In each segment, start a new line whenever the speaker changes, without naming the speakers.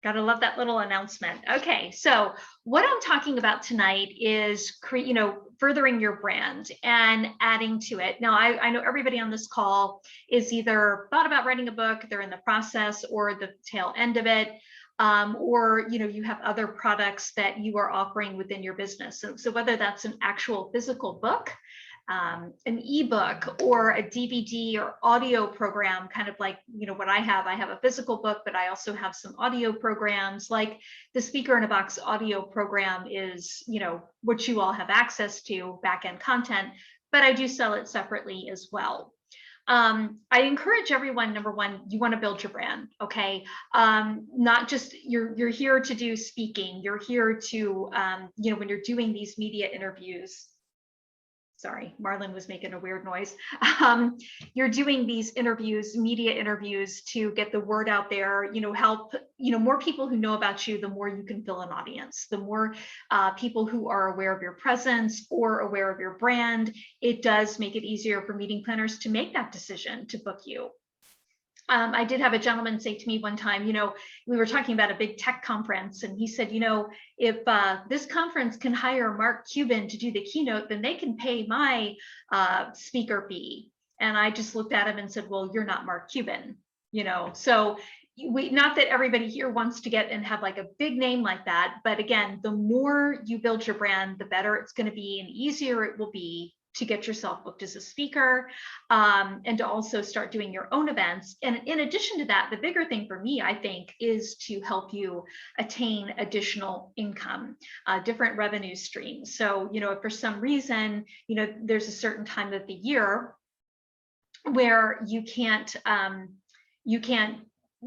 Gotta love that little announcement. Okay, so what I'm talking about tonight is furthering your brand and adding to it. Now, I know everybody on this call is either thought about writing a book, they're in the process, or the tail end of it, or you have other products that you are offering within your business. So whether that's an actual physical book, an ebook, or a DVD or audio program, kind of like what I have. I have a physical book, but I also have some audio programs, like the Speaker in a Box audio program is what you all have access to, back-end content, but I do sell it separately as well. I encourage everyone, number one, you want to build your brand, okay? Not just you're here to do speaking, you're here to when you're doing these media interviews. Sorry, Marlon was making a weird noise. You're doing these interviews, media interviews, to get the word out there, help, more people who know about you, the more you can fill an audience, the more people who are aware of your presence or aware of your brand. It does make it easier for meeting planners to make that decision to book you. I did have a gentleman say to me one time, we were talking about a big tech conference, and he said, if this conference can hire Mark Cuban to do the keynote, then they can pay my speaker fee. And I just looked at him and said, well, you're not Mark Cuban, so not that everybody here wants to get and have like a big name like that, but again, the more you build your brand, the better it's going to be and easier it will be to get yourself booked as a speaker, and to also start doing your own events. And in addition to that, the bigger thing for me, I think, is to help you attain additional income, different revenue streams. So, if for some reason, there's a certain time of the year where you can't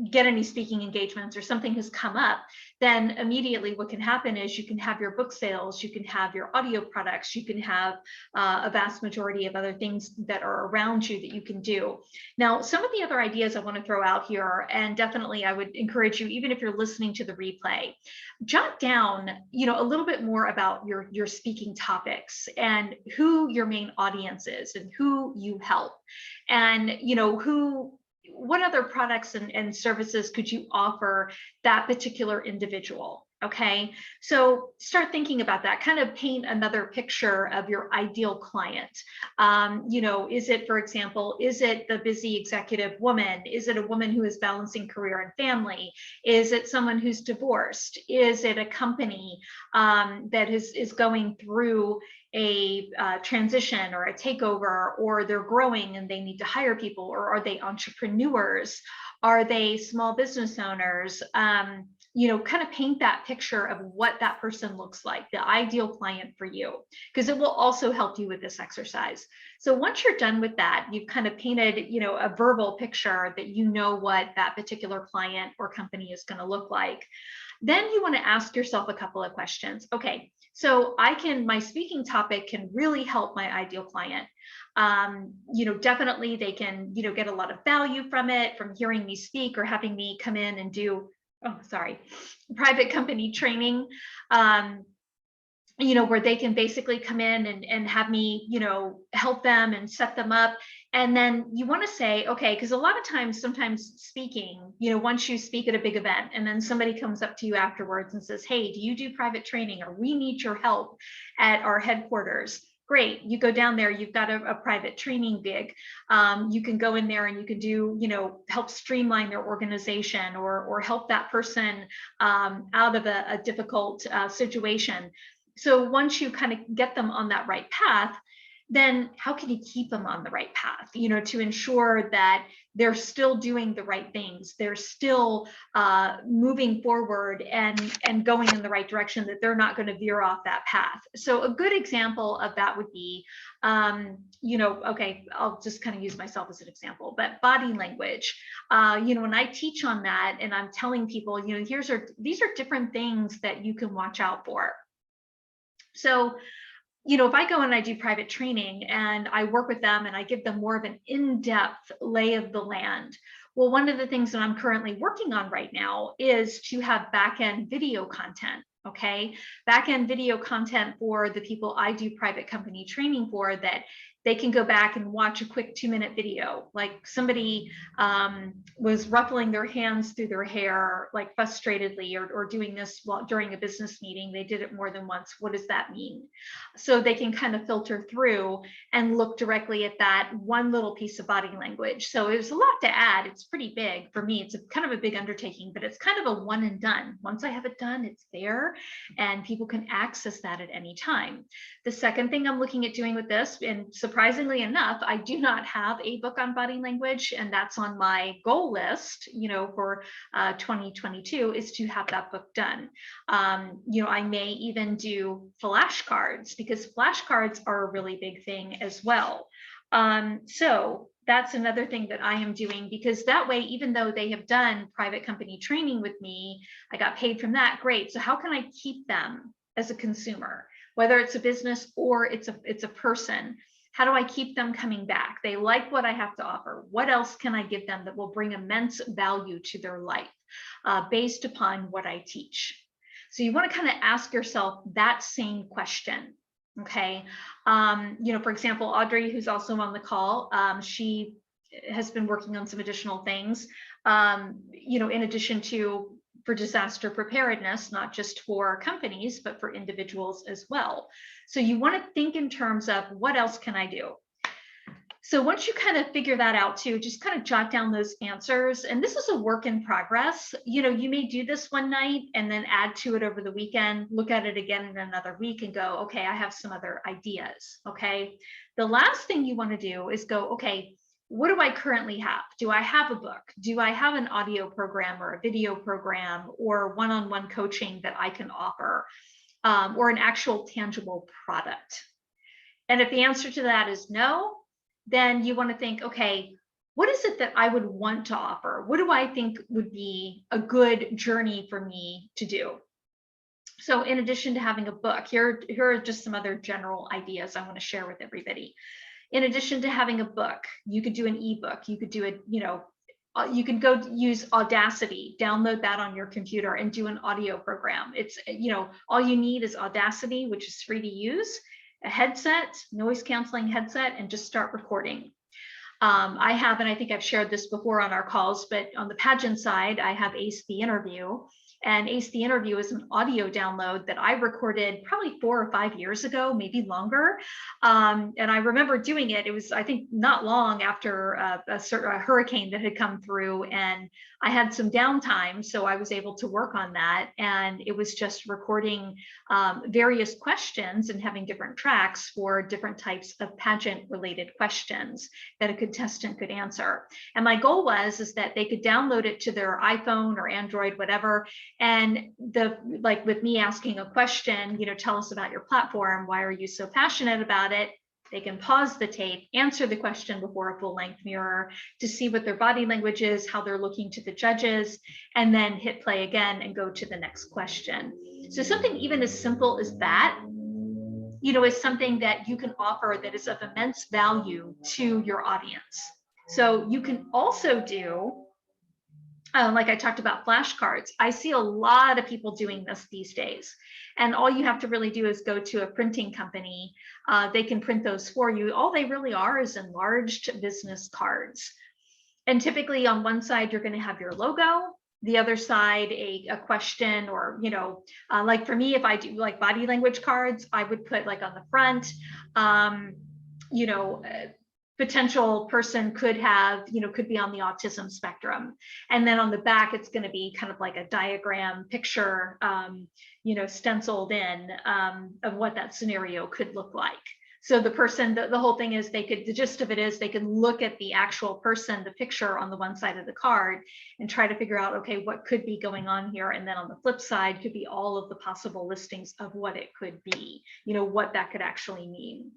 get any speaking engagements, or something has come up, then immediately what can happen is you can have your book sales, you can have your audio products, you can have a vast majority of other things that are around you that you can do. Now, some of the other ideas I want to throw out here, and definitely I would encourage you, even if you're listening to the replay, jot down, a little bit more about your speaking topics and who your main audience is and who you help, and what other products and services could you offer that particular individual? Okay, so start thinking about that. Kind of paint another picture of your ideal client. Is it, for example, is it the busy executive woman? Is it a woman who is balancing career and family? Is it someone who's divorced? Is it a company that is going through a transition or a takeover, or they're growing and they need to hire people? Or are they entrepreneurs? Are they small business owners? Kind of paint that picture of what that person looks like, the ideal client for you, because it will also help you with this exercise. So once you're done with that, you've kind of painted, a verbal picture that what that particular client or company is going to look like. Then you want to ask yourself a couple of questions. Okay, so my speaking topic can really help my ideal client. Definitely they can, get a lot of value from it, from hearing me speak or having me come in and do private company training, where they can basically come in and have me, help them and set them up. And then you want to say, okay, because a lot of times, sometimes speaking, once you speak at a big event and then somebody comes up to you afterwards and says, hey, do you do private training, or we need your help at our headquarters? Great, you go down there, you've got a private training gig. You can go in there and you can do, help streamline their organization, or help that person out of a difficult situation. So once you kind of get them on that right path, then how can you keep them on the right path, to ensure that they're still doing the right things, they're still moving forward and going in the right direction, that they're not going to veer off that path. So a good example of that would be, okay, I'll just kind of use myself as an example, but body language. When I teach on that and I'm telling people, these are different things that you can watch out for. So, if I go and I do private training and I work with them and I give them more of an in-depth lay of the land, well, one of the things that I'm currently working on right now is to have back-end video content. Okay, back-end video content for the people I do private company training for, that they can go back and watch a quick 2-minute video. Like somebody was ruffling their hands through their hair, like frustratedly, or doing this while during a business meeting. They did it more than once. What does that mean? So they can kind of filter through and look directly at that one little piece of body language. So there's a lot to add. It's pretty big for me. It's kind of a big undertaking, but it's kind of a one and done. Once I have it done, it's there and people can access that at any time. The second thing I'm looking at doing with this, and surprisingly enough, I do not have a book on body language, and that's on my goal list, for 2022, is to have that book done. I may even do flashcards, because flashcards are a really big thing as well. So that's another thing that I am doing, because that way, even though they have done private company training with me, I got paid from that. Great. So how can I keep them as a consumer, whether it's a business or it's a person? How do I keep them coming back? They like what I have to offer. What else can I give them that will bring immense value to their life based upon what I teach? So you want to kind of ask yourself that same question. Okay. For example, Audrey, who's also on the call, she has been working on some additional things, in addition to for disaster preparedness, not just for companies, but for individuals as well. So you want to think in terms of what else can I do? So once you kind of figure that out too, just kind of jot down those answers. And this is a work in progress. You may do this one night and then add to it over the weekend, look at it again in another week and go, okay, I have some other ideas. Okay. The last thing you want to do is go, okay, what do I currently have? Do I have a book? Do I have an audio program or a video program or one-on-one coaching that I can offer, or an actual tangible product? And if the answer to that is no, then you want to think, okay, what is it that I would want to offer? What do I think would be a good journey for me to do? So in addition to having a book, here are just some other general ideas I want to share with everybody. In addition to having a book, you could do an ebook. You could do it, you can go use Audacity, download that on your computer and do an audio program. It's, all you need is Audacity, which is free to use, a headset, noise canceling headset, and just start recording. I have, and I think I've shared this before on our calls, but on the pageant side, I have Ace the Interview. And Ace the Interview is an audio download that I recorded probably 4 or 5 years ago, maybe longer. And I remember doing it. It was, I think, not long after a hurricane that had come through, and I had some downtime, so I was able to work on that. And it was just recording various questions and having different tracks for different types of pageant-related questions that a contestant could answer. And my goal is that they could download it to their iPhone or Android, whatever. And like with me asking a question, tell us about your platform. Why are you so passionate about it? They can pause the tape, answer the question before a full-length mirror to see what their body language is, how they're looking to the judges, and then hit play again and go to the next question. So something even as simple as that, is something that you can offer that is of immense value to your audience. So you can also do, like I talked about flashcards. I see a lot of people doing this these days. And all you have to really do is go to a printing company. They can print those for you. All they really are is enlarged business cards. And typically on one side, you're going to have your logo. The other side, a question, or, like for me, if I do like body language cards, I would put like on the front, potential person could have, could be on the autism spectrum. And then on the back, it's going to be kind of like a diagram picture, stenciled in of what that scenario could look like. So the person, the whole thing is the gist of it is they can look at the actual person, the picture on the one side of the card, and try to figure out, okay, what could be going on here? And then on the flip side could be all of the possible listings of what it could be, what that could actually mean.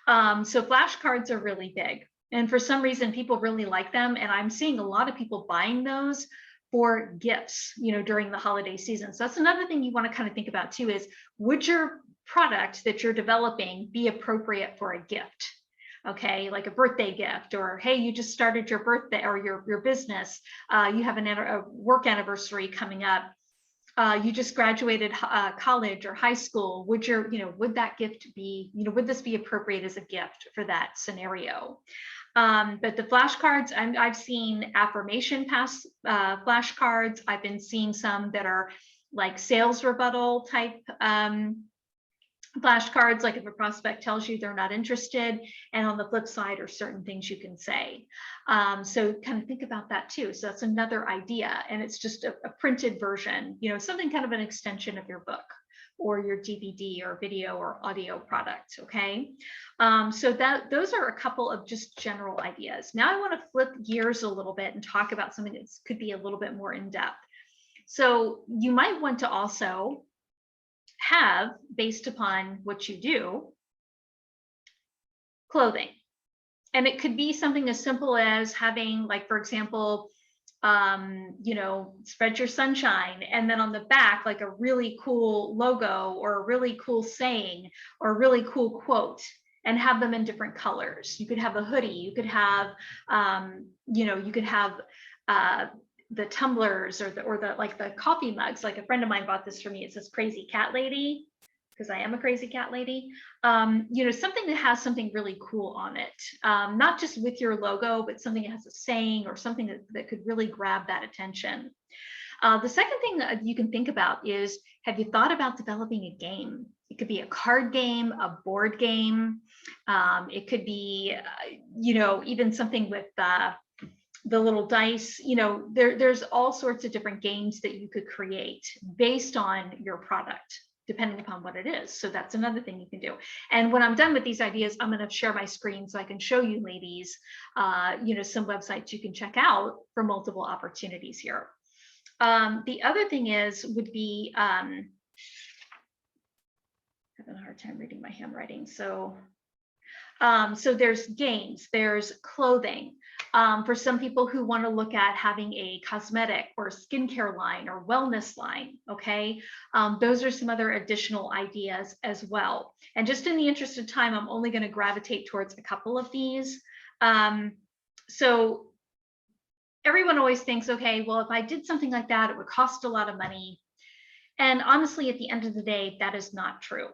So flashcards are really big. And for some reason, people really like them. And I'm seeing a lot of people buying those for gifts, during the holiday season. So that's another thing you want to kind of think about too, is would your product that you're developing be appropriate for a gift? Okay, like a birthday gift, or hey, you just started your birthday or your business, you have a work anniversary coming up. you just graduated college or high school, would would that gift be, would this be appropriate as a gift for that scenario? But the flashcards, I've seen affirmation pass flashcards. I've been seeing some that are like sales rebuttal type flashcards, like if a prospect tells you they're not interested, and on the flip side are certain things you can say. So kind of think about that too. So that's another idea, and it's just a printed version, something kind of an extension of your book or your DVD or video or audio product. Okay. So those are a couple of just general ideas. Now I want to flip gears a little bit and talk about something that could be a little bit more in depth. So you might want to also have, based upon what you do, clothing. And it could be something as simple as having, like, for example, spread your sunshine, and then on the back, like a really cool logo or a really cool saying or a really cool quote, and have them in different colors. You could have a hoodie, you could have, you could have the tumblers or the like the coffee mugs. Like a friend of mine bought this for me. It says "Crazy Cat Lady," because I am a crazy cat lady. Something that has something really cool on it, not just with your logo, but something that has a saying or something that could really grab that attention. The second thing that you can think about is, have you thought about developing a game? It could be a card game, a board game. It could be, even something with the little dice. There's all sorts of different games that you could create based on your product, depending upon what it is. So that's another thing you can do. And when I'm done with these ideas, I'm going to share my screen so I can show you ladies, some websites you can check out for multiple opportunities here. The other thing would be, having a hard time reading my handwriting. So there's games, there's clothing. For some people who want to look at having a cosmetic or skincare line or wellness line, okay? Those are some other additional ideas as well. And just in the interest of time, I'm only going to gravitate towards a couple of these. So everyone always thinks, okay, well, if I did something like that, it would cost a lot of money. And honestly, at the end of the day, that is not true.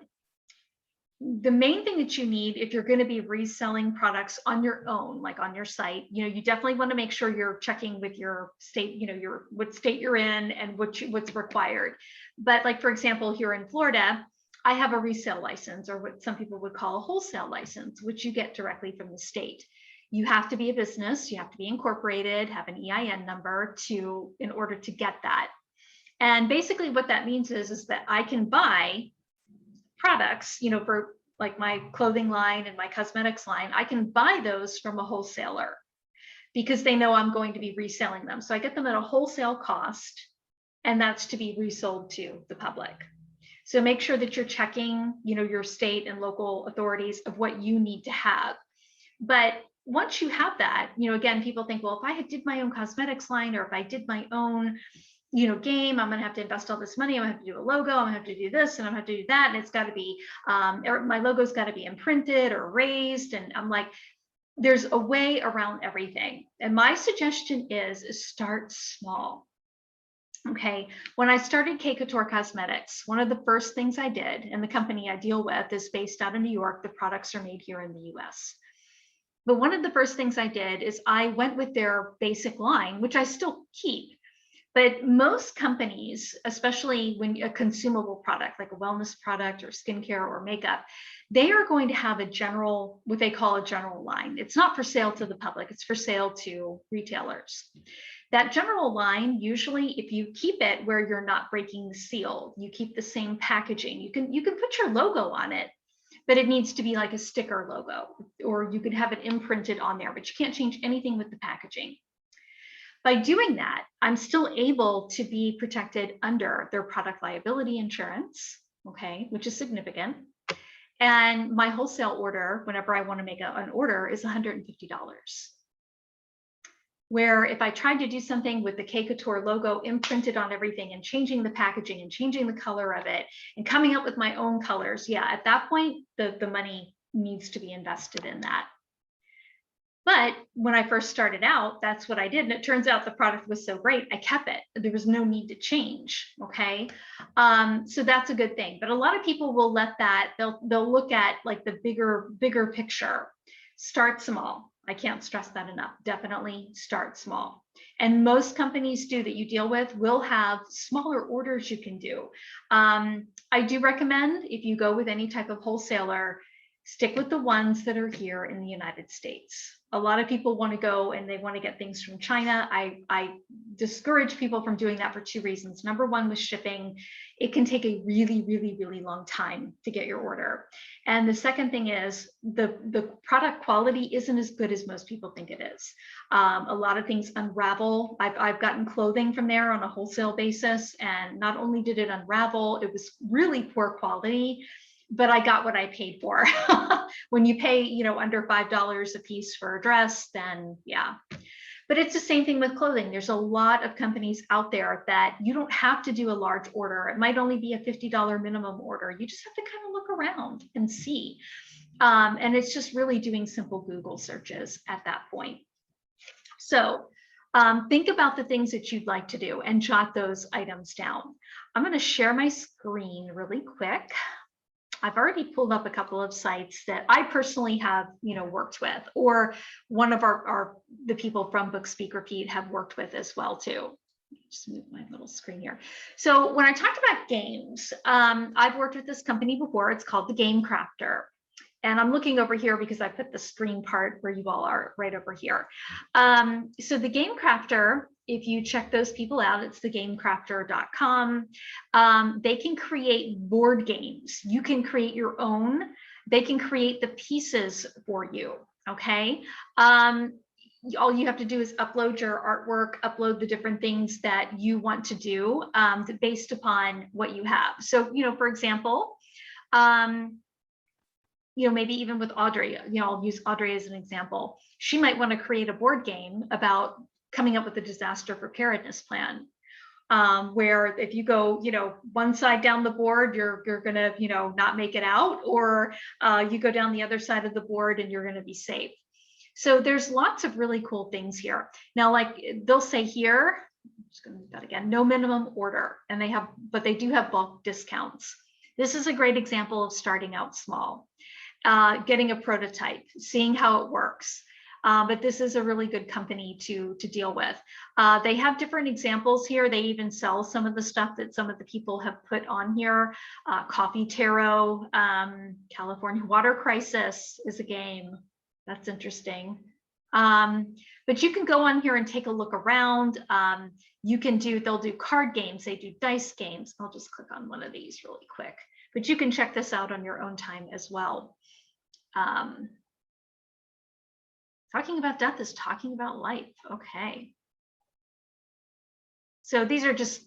The main thing that you need, if you're going to be reselling products on your own, like on your site, you definitely want to make sure you're checking with your state, what state you're in and what's required. But like, for example, here in Florida, I have a resale license, or what some people would call a wholesale license, which you get directly from the state. You have to be a business, you have to be incorporated, have an EIN number in order to get that. And basically what that means is that I can buy products, for like my clothing line and my cosmetics line, I can buy those from a wholesaler because they know I'm going to be reselling them. So I get them at a wholesale cost, and that's to be resold to the public. So make sure that you're checking, your state and local authorities of what you need to have. But once you have that, again, people think, well, if I did my own cosmetics line, or if I did my own game, I'm going to have to invest all this money. I'm going to have to do a logo. I'm going to have to do this, and I'm going to have to do that. And it's got to be, my logo's got to be imprinted or raised. And I'm like, there's a way around everything. And my suggestion is start small. Okay. When I started K Couture Cosmetics, one of the first things I did, and the company I deal with is based out of New York. The products are made here in the US. But one of the first things I did is I went with their basic line, which I still keep. But most companies, especially when a consumable product, like a wellness product or skincare or makeup, they are going to have what they call a general line. It's not for sale to the public, it's for sale to retailers. That general line, usually if you keep it where you're not breaking the seal, you keep the same packaging, you can put your logo on it, but it needs to be like a sticker logo, or you could have it imprinted on there, but you can't change anything with the packaging. By doing that, I'm still able to be protected under their product liability insurance, okay, which is significant. And my wholesale order, whenever I want to make an order, is $150. Where if I tried to do something with the K Couture logo imprinted on everything and changing the packaging and changing the color of it and coming up with my own colors, yeah, at that point, the money needs to be invested in that. But when I first started out, that's what I did. And it turns out the product was so great, I kept it. There was no need to change. Okay. So that's a good thing. But a lot of people will let that, they'll look at like the bigger picture. Start small. I can't stress that enough. Definitely start small. And most companies that you deal with will have smaller orders you can do. I do recommend, if you go with any type of wholesaler, stick with the ones that are here in the United States. A lot of people want to go and they want to get things from China. I discourage people from doing that for two reasons. Number one, with shipping, it can take a really long time to get your order. And the second thing is the product quality isn't as good as most people think it is. A lot of things unravel. I've gotten clothing from there on a wholesale basis, and not only did it unravel, it was really poor quality, but I got what I paid for. When you pay, under $5 a piece for a dress, then yeah. But it's the same thing with clothing. There's a lot of companies out there that you don't have to do a large order. It might only be a $50 minimum order. You just have to kind of look around and see. And it's just really doing simple Google searches at that point. So think about the things that you'd like to do and jot those items down. I'm going to share my screen really quick. I've already pulled up a couple of sites that I personally have, worked with, or one of the people from Book Speak Repeat have worked with as well too. Just move my little screen here. So when I talked about games, I've worked with this company before. It's called The Game Crafter. And I'm looking over here because I put the screen part where you all are right over here. So The Game Crafter, if you check those people out, it's thegamecrafter.com. They can create board games. You can create your own. They can create the pieces for you, okay? All you have to do is upload your artwork, upload the different things that you want to do based upon what you have. So, for example, maybe even with Audrey, I'll use Audrey as an example. She might want to create a board game about coming up with a disaster preparedness plan, where if you go, one side down the board, you're going to, not make it out, or you go down the other side of the board and you're going to be safe. So there's lots of really cool things here. Now, like they'll say here, I'm just going to do that again, no minimum order, and but they do have bulk discounts. This is a great example of starting out small. Getting a prototype, seeing how it works. But this is a really good company to deal with. They have different examples here. They even sell some of the stuff that some of the people have put on here. Coffee Tarot, California Water Crisis is a game. That's interesting. But you can go on here and take a look around. They'll do card games. They do dice games. I'll just click on one of these really quick. But you can check this out on your own time as well. Talking about death is talking about life. Okay. So these are just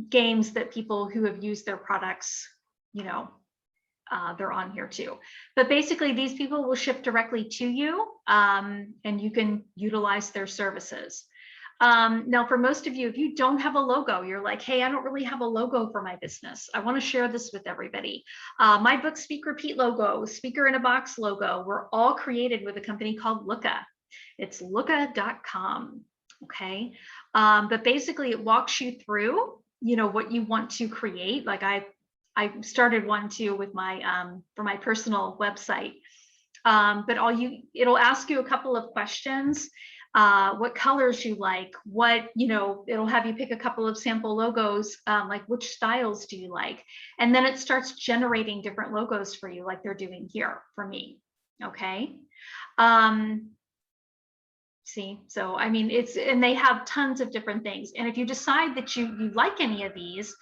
games that people who have used their products, they're on here too. But basically, these people will ship directly to you, and you can utilize their services. Now, for most of you, if you don't have a logo, you're like, hey, I don't really have a logo for my business. I want to share this with everybody. My Book Speak Repeat logo, Speaker in a Box logo, were all created with a company called Looka. It's looka.com. Okay. But basically it walks you through, what you want to create. Like I started one too with for my personal website. But it'll ask you a couple of questions. What colors you like, it'll have you pick a couple of sample logos, like which styles do you like? And then it starts generating different logos for you, like they're doing here for me. Okay. See, so I mean, and they have tons of different things. And if you decide that you like any of these,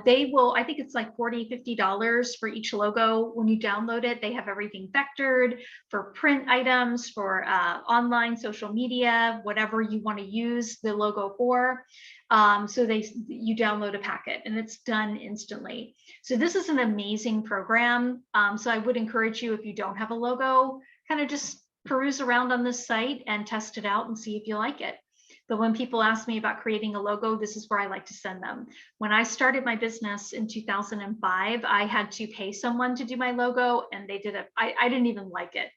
they will, I think it's like $40, $50 for each logo. When you download it, they have everything vectored for print items, for online social media, whatever you want to use the logo for. So you download a packet and it's done instantly. So this is an amazing program. So I would encourage you, if you don't have a logo, kind of just peruse around on this site and test it out and see if you like it. But when people ask me about creating a logo, this is where I like to send them. When I started my business in 2005, I had to pay someone to do my logo, and they did it. I didn't even like it.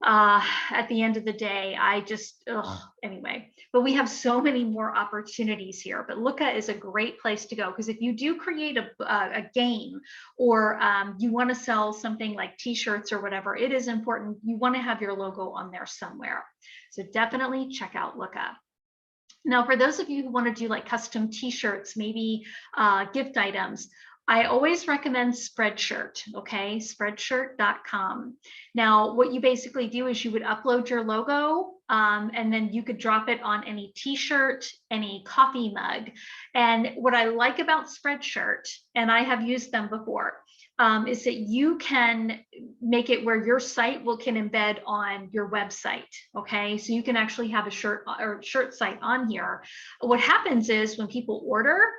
at the end of the day, I just, anyway, but we have so many more opportunities here. But Looka is a great place to go, because if you do create a game, or you want to sell something like t-shirts or whatever, it is important. You want to have your logo on there somewhere. So definitely check out Looka. Now, for those of you who want to do like custom t-shirts, maybe gift items, I always recommend Spreadshirt, okay? Spreadshirt.com. Now, what you basically do is you would upload your logo, and then you could drop it on any t-shirt, any coffee mug. And what I like about Spreadshirt, and I have used them before, is that you can make it where your site can embed on your website, okay? So you can actually have a shirt site on here. What happens is when people order,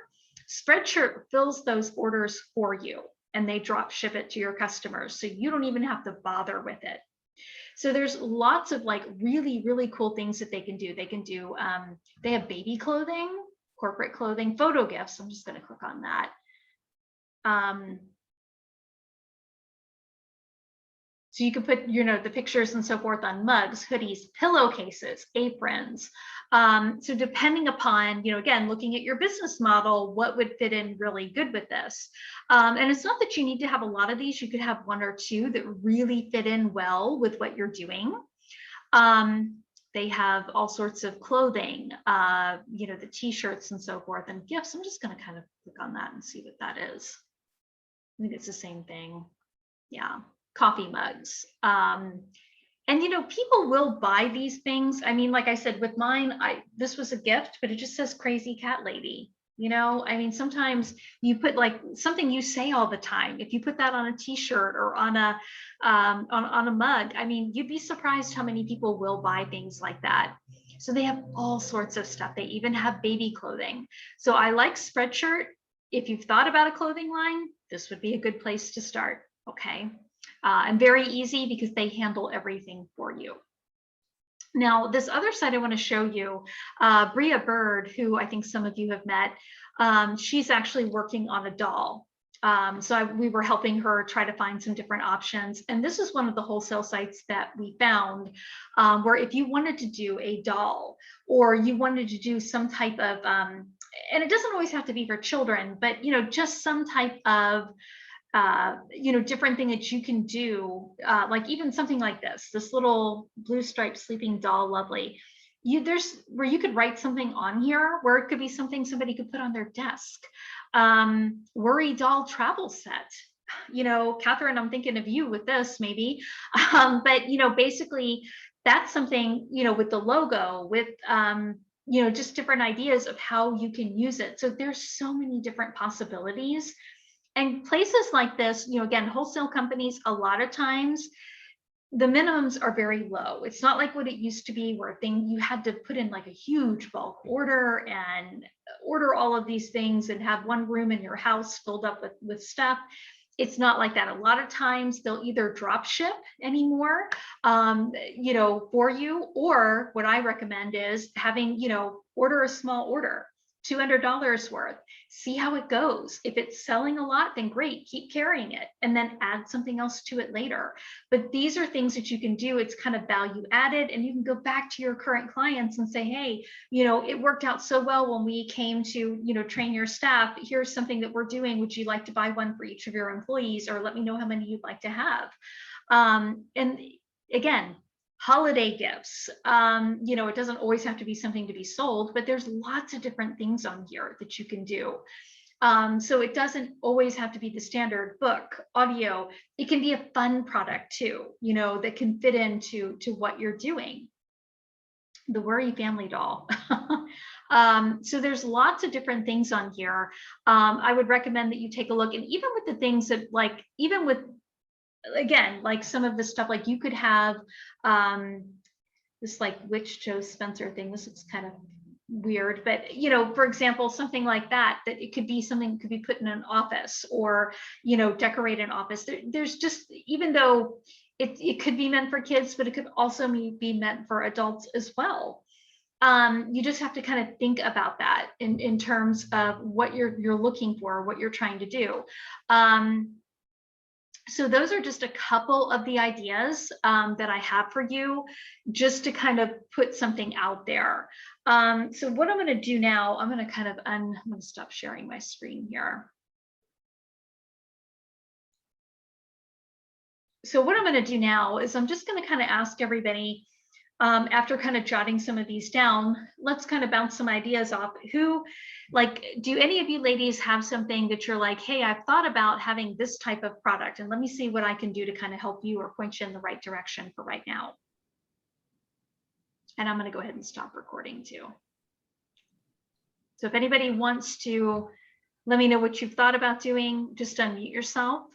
Spreadshirt fills those orders for you, and they drop ship it to your customers. So you don't even have to bother with it. So there's lots of like really, really cool things that they can do. They can do, they have baby clothing, corporate clothing, photo gifts. I'm just going to click on that. So you can put, the pictures and so forth on mugs, hoodies, pillowcases, aprons. So depending upon, again, looking at your business model, what would fit in really good with this? And it's not that you need to have a lot of these. You could have one or two that really fit in well with what you're doing. They have all sorts of clothing, the t-shirts and so forth, and gifts. I'm just going to kind of click on that and see what that is. I think it's the same thing. Yeah. Coffee mugs. And people will buy these things. I mean, like I said, with mine, this was a gift, but it just says Crazy Cat Lady. I mean, sometimes you put like something you say all the time. If you put that on a t-shirt or on a on a mug, I mean, you'd be surprised how many people will buy things like that. So they have all sorts of stuff. They even have baby clothing. So I like Spreadshirt. If you've thought about a clothing line, this would be a good place to start. Okay. And very easy because they handle everything for you. Now, this other site I want to show you, Bria Bird, who I think some of you have met, she's actually working on a doll. We were helping her try to find some different options. And this is one of the wholesale sites that we found, where if you wanted to do a doll, or you wanted to do some type of, and it doesn't always have to be for children, but just some type of different thing that you can do, like even something like this little blue striped sleeping doll, lovely. There's where you could write something on here, where it could be something somebody could put on their desk. Worry doll travel set. Catherine, I'm thinking of you with this maybe. But basically that's something, with the logo, with just different ideas of how you can use it. So there's so many different possibilities. And places like this, again, wholesale companies, a lot of times the minimums are very low. It's not like what it used to be, where you had to put in like a huge bulk order and order all of these things and have one room in your house filled up with stuff. It's not like that. A lot of times they'll either drop ship anymore, for you, or what I recommend is having, order a small order. $200 worth, see how it goes. If it's selling a lot, then great, keep carrying it and then add something else to it later. But these are things that you can do. It's kind of value added, and you can go back to your current clients and say, hey, it worked out so well when we came to, train your staff. Here's something that we're doing. Would you like to buy one for each of your employees, or let me know how many you'd like to have? And again, holiday gifts, it doesn't always have to be something to be sold, but there's lots of different things on here that you can do. So it doesn't always have to be the standard book, audio. It can be a fun product too, that can fit into what you're doing. The Worry Family Doll. So there's lots of different things on here. I would recommend that you take a look, and even with the things that even with, again, like some of the stuff, like you could have this like Witch Joe Spencer thing. This is kind of weird, but for example, something like that it could be something that could be put in an office, or decorate an office. There's just, even though it could be meant for kids, but it could also be meant for adults as well. You just have to kind of think about that in terms of what you're looking for, what you're trying to do. So those are just a couple of the ideas that I have for you, just to kind of put something out there. So what I'm going to do now, I'm going to stop sharing my screen here. So what I'm going to do now is I'm just going to kind of ask everybody, after kind of jotting some of these down, let's kind of bounce some ideas off. Do any of you ladies have something that you're like, hey, I've thought about having this type of product, and let me see what I can do to kind of help you or point you in the right direction for right now. And I'm going to go ahead and stop recording too. So if anybody wants to let me know what you've thought about doing, just unmute yourself.